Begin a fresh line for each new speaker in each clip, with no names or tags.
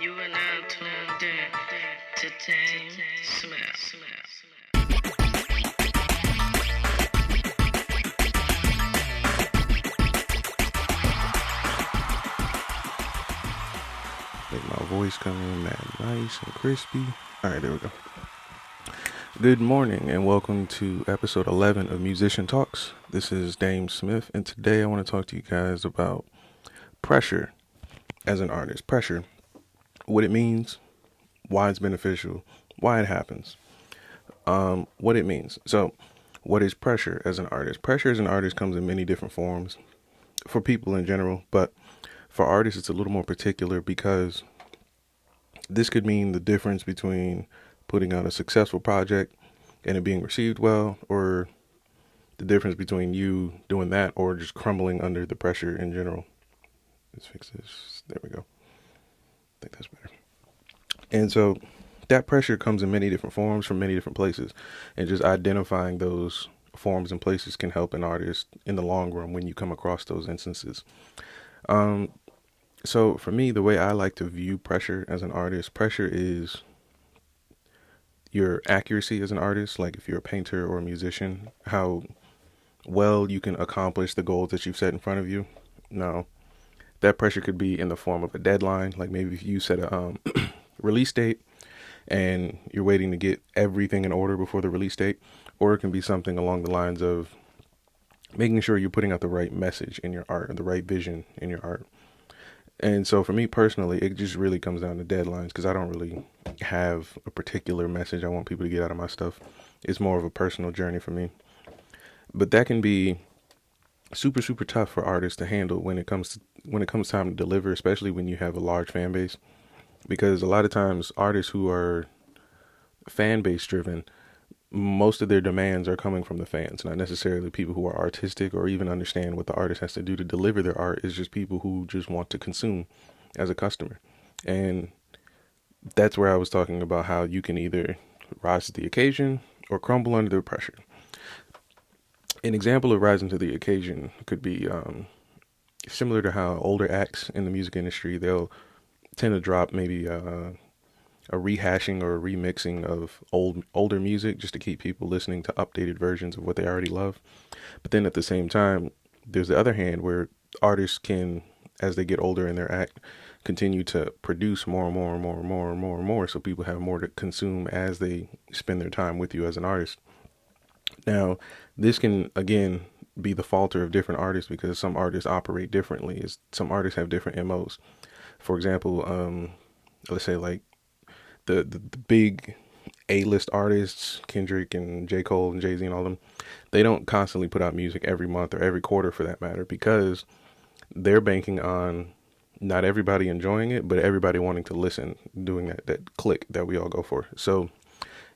You are now tuned in to DameSmiff.
Make my voice come in that nice and crispy. All right, there we go. Good morning and welcome to episode 11 of Musician Talks. This is DameSmiff, and today I want to talk to you guys about pressure as an artist. Pressure, what it means, why it's beneficial, why it happens, what it means. So, what is pressure as an artist? Pressure as an artist comes in many different forms for people in general, but for artists it's a little more particular because this could mean the difference between putting out a successful project and it being received well, or the difference between you doing that or just crumbling under the pressure in general. Let's fix this. There we go. I think that's better. And so that pressure comes in many different forms from many different places, and just identifying those forms and places can help an artist in the long run when you come across those instances. So for me, the way I like to view pressure as an artist, pressure is your accuracy as an artist. Like if you're a painter or a musician, how well you can accomplish the goals that you've set in front of you. Now, that pressure could be in the form of a deadline. Like maybe if you set a release date and you're waiting to get everything in order before the release date, or it can be something along the lines of making sure you're putting out the right message in your art, or the right vision in your art. And so for me personally, it just really comes down to deadlines, because I don't really have a particular message I want people to get out of my stuff. It's more of a personal journey for me. But that can be super, super tough for artists to handle when it comes time to deliver, especially when you have a large fan base. Because a lot of times artists who are fan base driven, most of their demands are coming from the fans, not necessarily people who are artistic or even understand what the artist has to do to deliver their art. Is just people who just want to consume as a customer. And that's where I was talking about how you can either rise to the occasion or crumble under the pressure. An example of rising to the occasion could be similar to how older acts in the music industry, they'll tend to drop maybe a rehashing or a remixing of older music just to keep people listening to updated versions of what they already love. But then at the same time, there's the other hand where artists can, as they get older in their act, continue to produce more and more and more and more and more and more, so people have more to consume as they spend their time with you as an artist. Now, this can again be the falter of different artists, because some artists operate differently. Some artists have different MOs. For example, let's say like the big A-list artists, Kendrick and J. Cole and Jay-Z and all them, they don't constantly put out music every month or every quarter for that matter, because they're banking on not everybody enjoying it, but everybody wanting to listen, doing that click that we all go for. So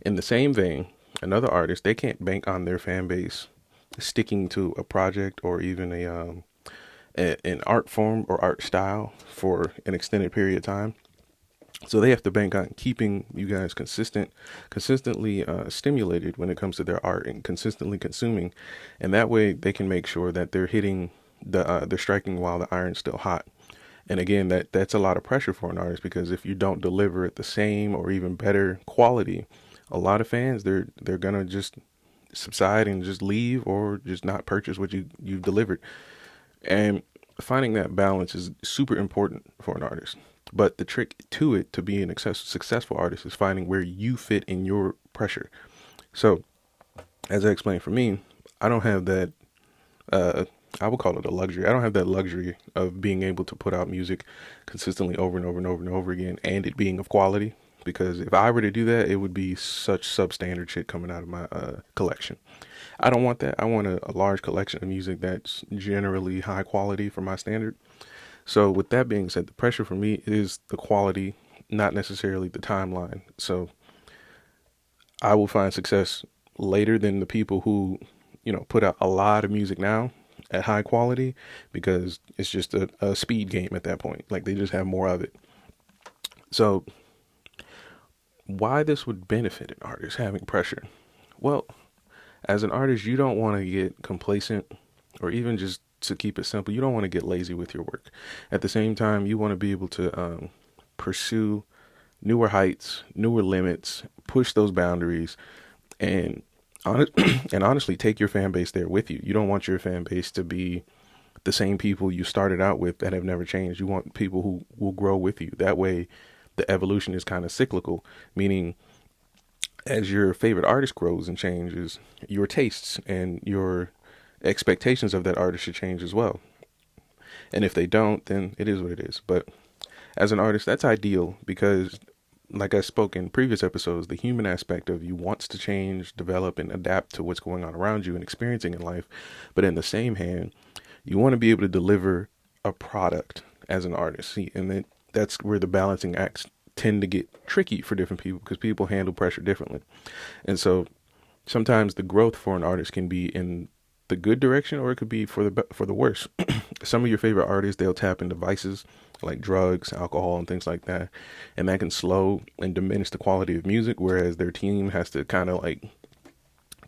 in the same vein, another artist, they can't bank on their fan base sticking to a project or even an art form or art style for an extended period of time. So they have to bank on keeping you guys consistently stimulated when it comes to their art and consistently consuming. And that way they can make sure that they're hitting they're striking while the iron's still hot. And again, that's a lot of pressure for an artist, because if you don't deliver at the same or even better quality, a lot of fans, they're going to just subside and just leave or just not purchase what you've delivered. And finding that balance is super important for an artist. But the trick to it, to being a successful artist, is finding where you fit in your pressure. So, as I explained, for me, I don't have that, I would call it a luxury. I don't have that luxury of being able to put out music consistently over and over and over and over again, and it being of quality. Because if I were to do that, it would be such substandard shit coming out of my collection. I don't want that. I want a large collection of music that's generally high quality for my standard. So with that being said, the pressure for me is the quality, not necessarily the timeline. So I will find success later than the people who, put out a lot of music now at high quality, because it's just a speed game at that point. Like they just have more of it. So why this would benefit an artist having pressure? Well, as an artist, you don't want to get complacent, or even just to keep it simple, you don't want to get lazy with your work. At the same time, you want to be able to pursue newer heights, newer limits, push those boundaries, and and honestly take your fan base there with you. You don't want your fan base to be the same people you started out with that have never changed. You want people who will grow with you. That way, the evolution is kind of cyclical, meaning as your favorite artist grows and changes, your tastes and your expectations of that artist should change as well. And if they don't, then it is what it is. But as an artist, that's ideal because, like I spoke in previous episodes, the human aspect of you wants to change, develop, and adapt to what's going on around you and experiencing in life. But in the same hand, you want to be able to deliver a product as an artist. See, and then that's where the balancing acts tend to get tricky for different people because people handle pressure differently. And so sometimes the growth for an artist can be in the good direction, or it could be for the worse. Some of your favorite artists, they'll tap into vices like drugs, alcohol, and things like that, and that can slow and diminish the quality of music, whereas their team has to kind of like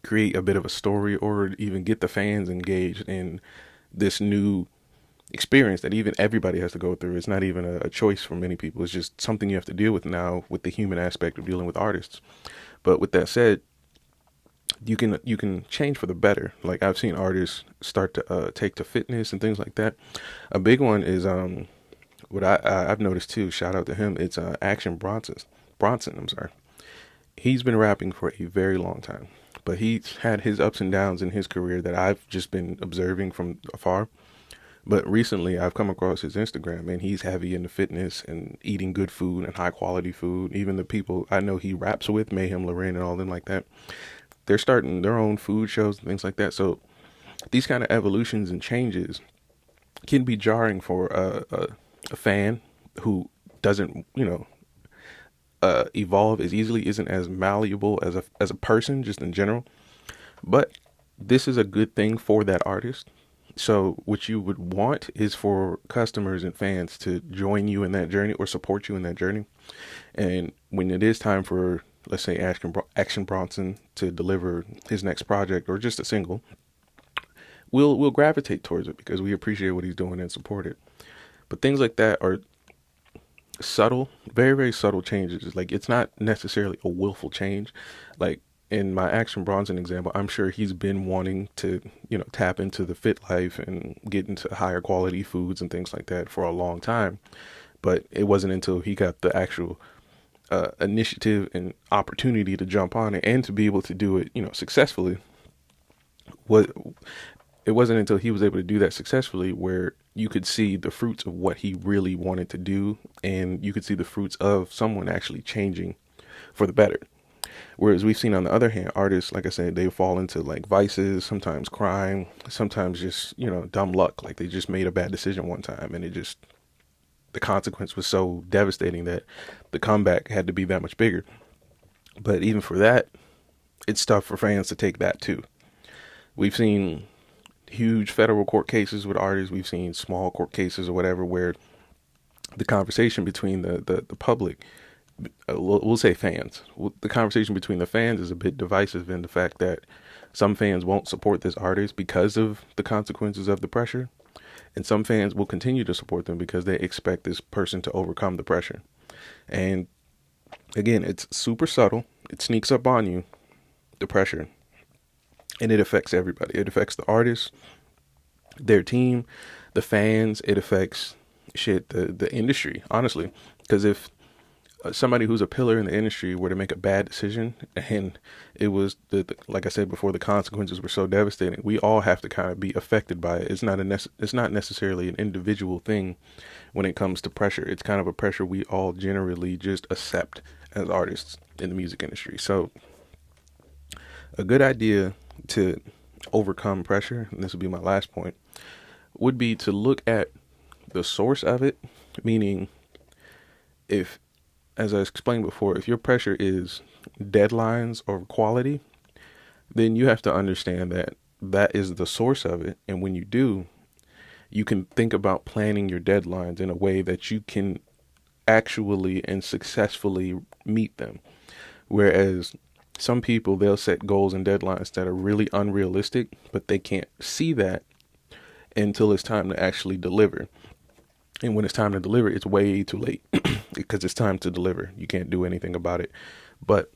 create a bit of a story or even get the fans engaged in this new experience that even everybody has to go through. It's not even a choice for many people. It's just something you have to deal with now with the human aspect of dealing with artists. But with that said, you can change for the better. Like I've seen artists start to take to fitness and things like that. A big one is what I've noticed too. Shout out to him. It's Action Bronson. I'm sorry. He's been rapping for a very long time, but he's had his ups and downs in his career that I've just been observing from afar. But recently I've come across his Instagram and he's heavy into fitness and eating good food and high quality food. Even the people I know he raps with, Mayhem Lorraine and all them like that, they're starting their own food shows and things like that. So these kind of evolutions and changes can be jarring for a fan who doesn't, evolve as easily, isn't as malleable as a person just in general. But this is a good thing for that artist. So what you would want is for customers and fans to join you in that journey or support you in that journey. And when it is time for, let's say, Action Bronson to deliver his next project or just a single, we'll gravitate towards it because we appreciate what he's doing and support it. But things like that are subtle, very, very subtle changes. Like it's not necessarily a willful change. Like in my Action Bronson example, I'm sure he's been wanting to, tap into the fit life and get into higher quality foods and things like that for a long time. But it wasn't until he got the actual initiative and opportunity to jump on it and to be able to do it, successfully. It wasn't until he was able to do that successfully where you could see the fruits of what he really wanted to do, and you could see the fruits of someone actually changing for the better. Whereas we've seen on the other hand, artists, like I said, they fall into like vices, sometimes crime, sometimes just, dumb luck. Like they just made a bad decision one time and the consequence was so devastating that the comeback had to be that much bigger. But even for that, it's tough for fans to take that too. We've seen huge federal court cases with artists. We've seen small court cases or whatever where the conversation between the public, we'll say fans, the conversation between the fans is a bit divisive in the fact that some fans won't support this artist because of the consequences of the pressure. And some fans will continue to support them because they expect this person to overcome the pressure. And again, it's super subtle. It sneaks up on you, the pressure. And it affects everybody. It affects the artists, their team, the fans. It affects the industry, honestly. Because if somebody who's a pillar in the industry were to make a bad decision and it was like I said before, the consequences were so devastating, we all have to kind of be affected by it. It's not necessarily an individual thing when it comes to pressure. It's kind of a pressure we all generally just accept as artists in the music industry. So a good idea to overcome pressure, and this will be my last point, would be to look at the source of it. Meaning, if, as I explained before, if your pressure is deadlines or quality, then you have to understand that that is the source of it. And when you do, you can think about planning your deadlines in a way that you can actually and successfully meet them. Whereas some people, they'll set goals and deadlines that are really unrealistic, but they can't see that until it's time to actually deliver. And when it's time to deliver, it's way too late. because it's time to deliver. You can't do anything about it. But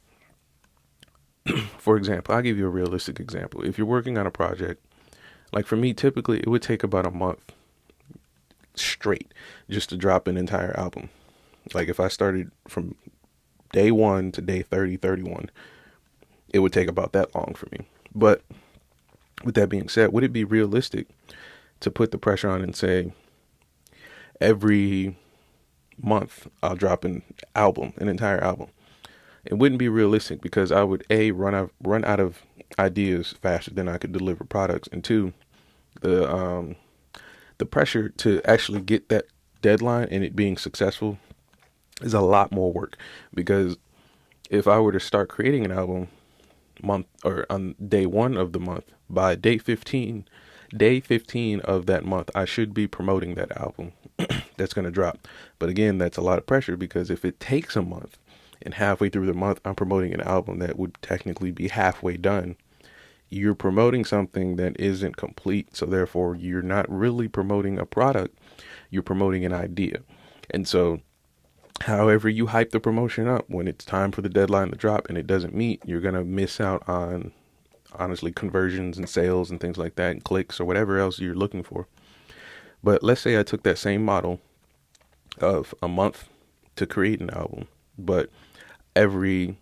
for example, I'll give you a realistic example. If you're working on a project, like for me, typically it would take about a month straight just to drop an entire album. Like if I started from day 1 to day 30, 31, it would take about that long for me. But with that being said, would it be realistic to put the pressure on and say every month I'll drop an album, an entire album? It wouldn't be realistic because I would run out of ideas faster than I could deliver products, and two, the pressure to actually get that deadline and it being successful is a lot more work. Because if I were to start creating an album month or on day 1 of the month, by day 15 of that month, I should be promoting that album that's going to drop. But again, that's a lot of pressure, because if it takes a month and halfway through the month I'm promoting an album that would technically be halfway done, you're promoting something that isn't complete. So therefore you're not really promoting a product, you're promoting an idea. And so however you hype the promotion up, when it's time for the deadline to drop and it doesn't meet, you're going to miss out on, honestly, conversions and sales and things like that, and clicks or whatever else you're looking for. But let's say I took that same model of a month to create an album, but every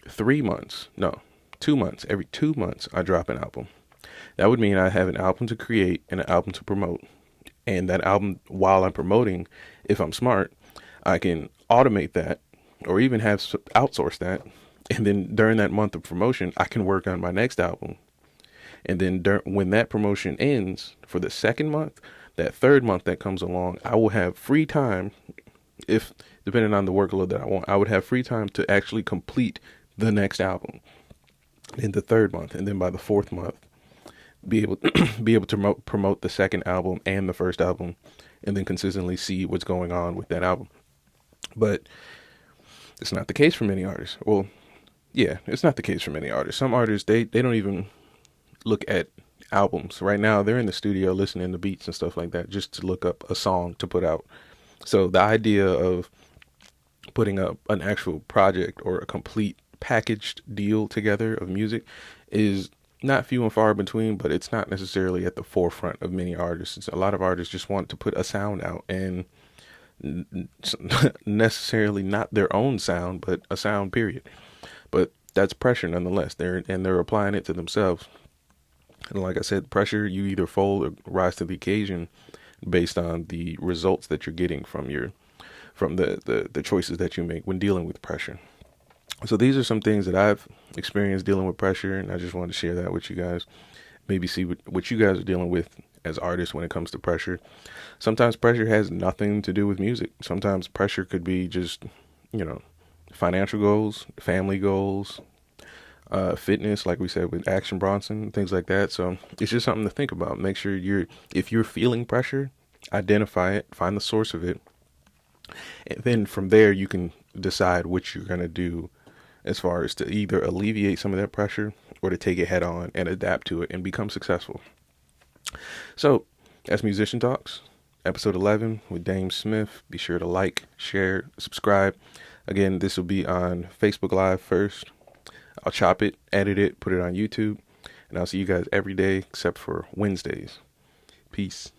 3 months, no, 2 months, every 2 months I drop an album. That would mean I have an album to create and an album to promote. And that album, while I'm promoting, if I'm smart, I can automate that or even have outsource that. And then during that month of promotion, I can work on my next album. And then when that promotion ends for the second month, that third month that comes along, I will have free time. If depending on the workload that I want, I would have free time to actually complete the next album in the third month. And then by the fourth month, be able to promote the second album and the first album, and then consistently see what's going on with that album. But it's not the case for many artists. Well, yeah, it's not the case for many artists. Some artists, they don't even look at albums. Right now, they're in the studio listening to beats and stuff like that just to look up a song to put out. So the idea of putting up an actual project or a complete packaged deal together of music is not few and far between, but it's not necessarily at the forefront of many artists. A lot of artists just want to put a sound out, and necessarily not their own sound, but a sound, period. But that's pressure nonetheless. They're applying it to themselves. And like I said, pressure, you either fold or rise to the occasion based on the results that you're getting from the choices that you make when dealing with pressure. So these are some things that I've experienced dealing with pressure, and I just wanted to share that with you guys. Maybe see what you guys are dealing with as artists when it comes to pressure. Sometimes pressure has nothing to do with music. Sometimes pressure could be just, financial goals, family goals, fitness, like we said with Action Bronson, things like that. So it's just something to think about. Make sure if you're feeling pressure, identify it, find the source of it, and then from there you can decide what you're going to do as far as to either alleviate some of that pressure or to take it head on and adapt to it and become successful. So that's Musician Talks, episode 11 with DameSmiff. Be sure to like, share, subscribe. Again, this will be on Facebook Live first. I'll chop it, edit it, put it on YouTube, and I'll see you guys every day except for Wednesdays. Peace.